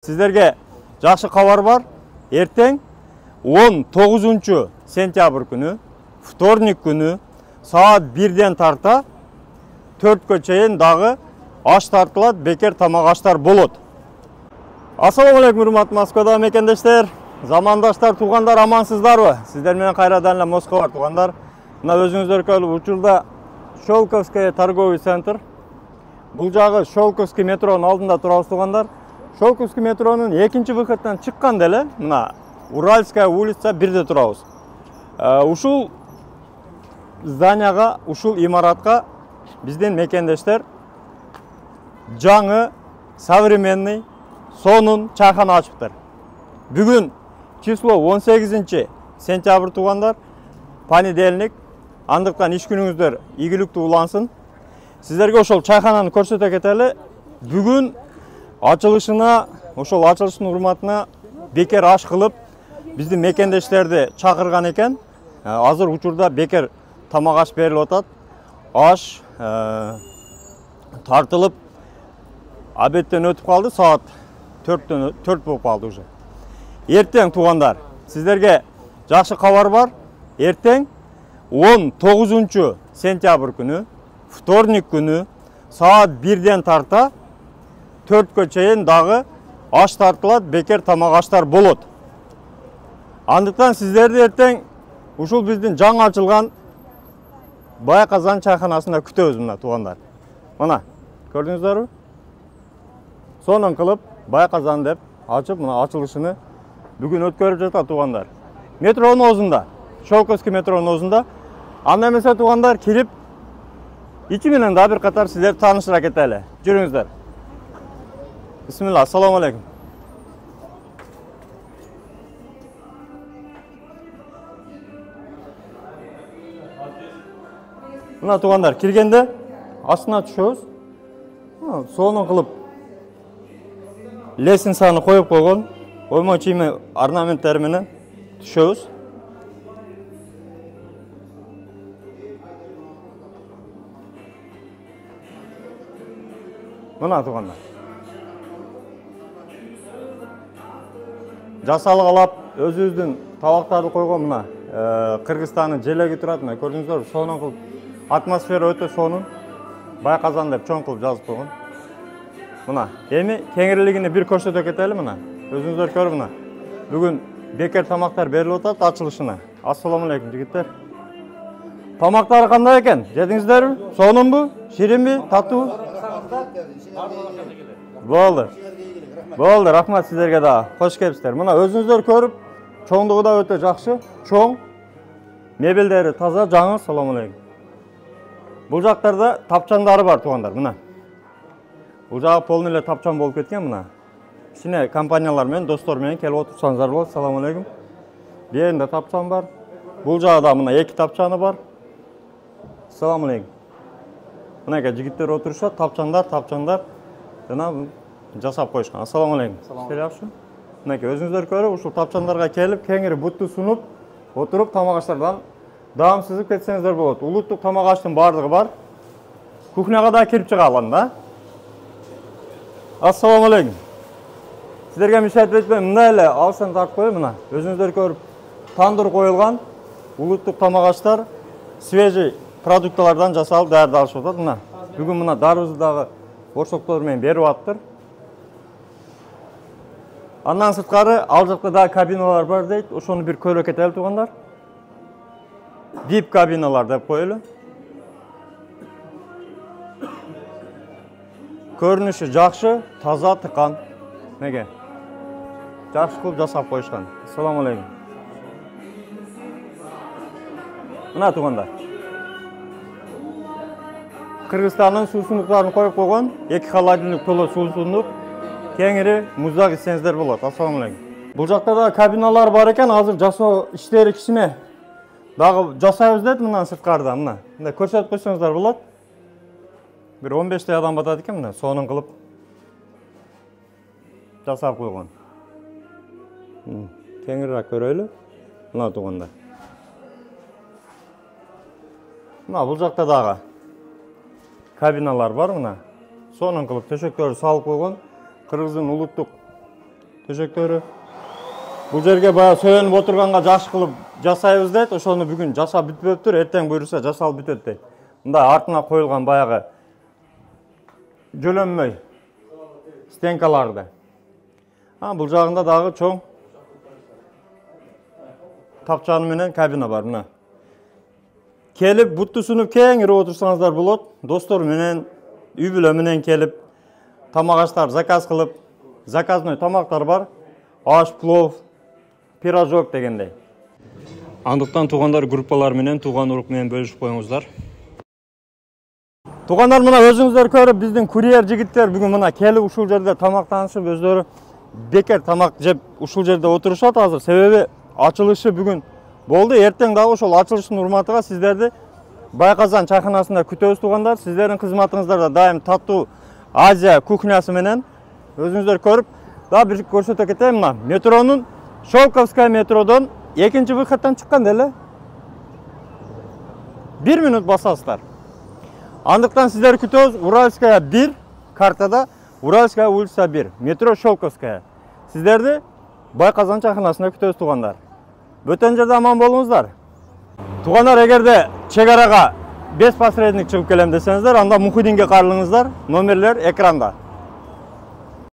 Sizlerge жақсы хабар бар. Ертең 19 сентябрь күні, вторник күні саат 1-ден тарта 4-ке чейін дағы аш тартылады, бекер тамақ аштар болады. Ассалаумалейкум, урматтуу Москвада мекендештер, замандаштар, туғандар, амансыздарбы? Сіздер менен кайрадан эле Москва бар, туғандар. Мына өзүңүздөр көрүп учурда Шелковская торговый центр. Бул жагы Шелковский метронун алдында турабыз, туғандар. Шелковский метронун экинчи выходтан чыкканда эле мына Уральская улица 1-де турабыз. Ушул зданияга, ушул имаратка биздин мекендештер жаңы, современный сонун чайхана ачыптыр. Бүгүн число 18 сентябрь, туғандар, понедельник. Андыктан иш күнүңүздөр ийгиликтүү улансын. Сиздерге ошол чайхананы көрсөтө кетели. Бүгүн ачылышына, ошол ачылыштын урматына бекер аш кылып, биздин мекендештерди чакырган экен. Азыр учурда бекер тамак аш берилип атат. Аш тартылып, обедтен өтүп калды, саат 4 болуп калды уже. Эртең, туғандар, сиздерге жақсы хабар бар. Эртең 19 сентябрь күні, вторник күні саат 1-ден тарта 4-ке чейін дағы аш тартылады, бекер тамақ аштар болот. Андыктан сиздерди эртең ушул биздин жаңы ачылган Байказан чайханасында күтөбүз, мына туғандар. Мына, көрдүңүздөрбү? Сонун кылып Байказан деп ачып, мына ачылышыны бүгүн өткөрүп жатат, туғандар. Метронун оозунда, Шелковский метронун оозунда. Анда эмесе, туғандар, кирип ичи менен да бир катар сиздерди тааныштыра кетели. Жүрүңүздөр. Бисмилла, ассаламу алейкум. Мына туғандар, киргенде астына түшөбүз. Сонун кылып лестницаны коюп койгон, оймо чийме орнаменттери менен түшөбүз. Мына туғандар. Жасалгалап өзүбүздүн табактарды койгон, мына Кыргызстандын желеги турат, мына көрдүңүздөр, сонун кылып атмосфера өтө сонун. Байказан деп чоң кылып жазып койгон. Мына эми кеңирлигине бир көрсөтө кетели, мына. Өзүңүздөр көрүп, мына. Бүгүн бекер тамактар берилип атат ачылышына. Ассаламу алейкум, жигиттер. Тамактары кандай экен? Жедиңиздерби? Сонунбу? Ширинби? Таттуубу? Болду. Болду, рахмат сиздерге да. Кош келипсиздер. Мына өзүңүздөр көрүп, чоңдугу да өтө жакшы, чоң. Мебелдери таза, жаңы. Ассаламу алейкум. Бул жактарда тапчандары бар, туғандар, мына. Бул жагы полный эле тапчан болуп кеткен, мына. Кичине компаниялар менен, достор менен келип отурсаңыздар болот. Ассаламу алейкум. Беринде тапчан бар. Бул жагда мына 2 тапчаны бар. Ассаламу алейкум. Мына жигиттер отурушат, тапчандар. Жана жасап коюшкан. Ассаламу алейкум. Келапшы. Мына өзүңүздөр көрүп, ушул тапчандарга келип, кеңири бутту сунуп, отуруп тамак аштардан даамсызып кетсеңиздер болот. Улуттук тамак аштын бардыгы бар. Кухняга да кирип чыга алам да. Ассаламу алейкум. Сиздерге мишайт этпейм, мына эле алсын тартып коюм, мына. Өзүңүздөр көрүп, тандыр коюлган улуттук тамак аштар свежий продукталардан жасалып даярдалышып атат, мына. Бүгүн мына дарыбызды дагы борсоктор менен берип аттыр. Андан сырткары ал жакта да кабиналар бар дейт. Ошону бир көрө кетели, туғандар. Дип кабиналар деп коелу. Көрүнүшү жакшы, таза, тыкан. Неге? Жакшы кылып жасап коюшкан. Ассаламу алейкум. Мына туғандар. Кыргызстандын суусундуктарын коюп койгон, 2 холодильник толо суусундук, кеңири муздак ичсеңиздер болот. Ассаламу алейкум. Бул жакта да кабиналар бар экен, азыр жасоо иштери кичине дагы жасайбыз дейт, мындан сырткарда, мына. Мындай көрсөтүп койсоңуздар болот. Бир 15 адам батат экен, мына сонун кылып жасап койгон. Кеңирээк көрөлү. Мына туганда. Мына бул жакта дагы кабиналар бар, мына. Сонун кылып төшөктөрү салып койгон. Кыргыздын улуттук төшөктөрү. Бул жерге баягы сөйөнүп отурганга жакшы кылып жасайбыз дейт. Ошону бүгүн жасап бүтпөптүр, эртең буйруса жасалып бүтөт дейт. Мындай артына коюлган баягы жөлөнмөй стенкаларды. Бул жагында дагы чоң тапчаны менен кабина бар. Мына келип бутту сунуп кеңири отурсаңыздар болот. Достор менен, үй бүлө менен келип тамак аштар заказ кылып, заказной тамактар бар. Аш, плов, пирожок дегендей. Андыктан туугандар группалар менен, тууган урук менен бөлүшүп коюңуздар. Туугандар, мына өзүңүздөр көрүп, биздин курьер жигиттер бүгүн мына келип ушул жерде тамактанышып, өздөрү бекер тамак жеп ушул жерде отурушат азыр. Себеби ачылышы бүгүн болду. Эртең дагы ошол ачылыштын урматыга сиздерди Байказан чайханасында күтөбүз туугандар. Сиздердин кызматыңыздарда дайым таттуу Азия кухнясы менен өзүңүздөр көрүп, дагы бир көрсөтө кетейин. Мына метронун Шелковская метродон экинчи выходтан чыкканда эле 1 минут басасыздар. Андыктан сиздер күтөбүз. Уральская 1 картада, Уральская улица 1, метро Шелковская. Сиздерди Байказан чайханасында күтөбүз туугандар. Бөтөн жерде аман болуңуздар. Туугандар, эгерде чек арага 5 посредник чыгып келем десеңиздер, анда Мухиддинге кайрылыңыздар. Номерлер экранда.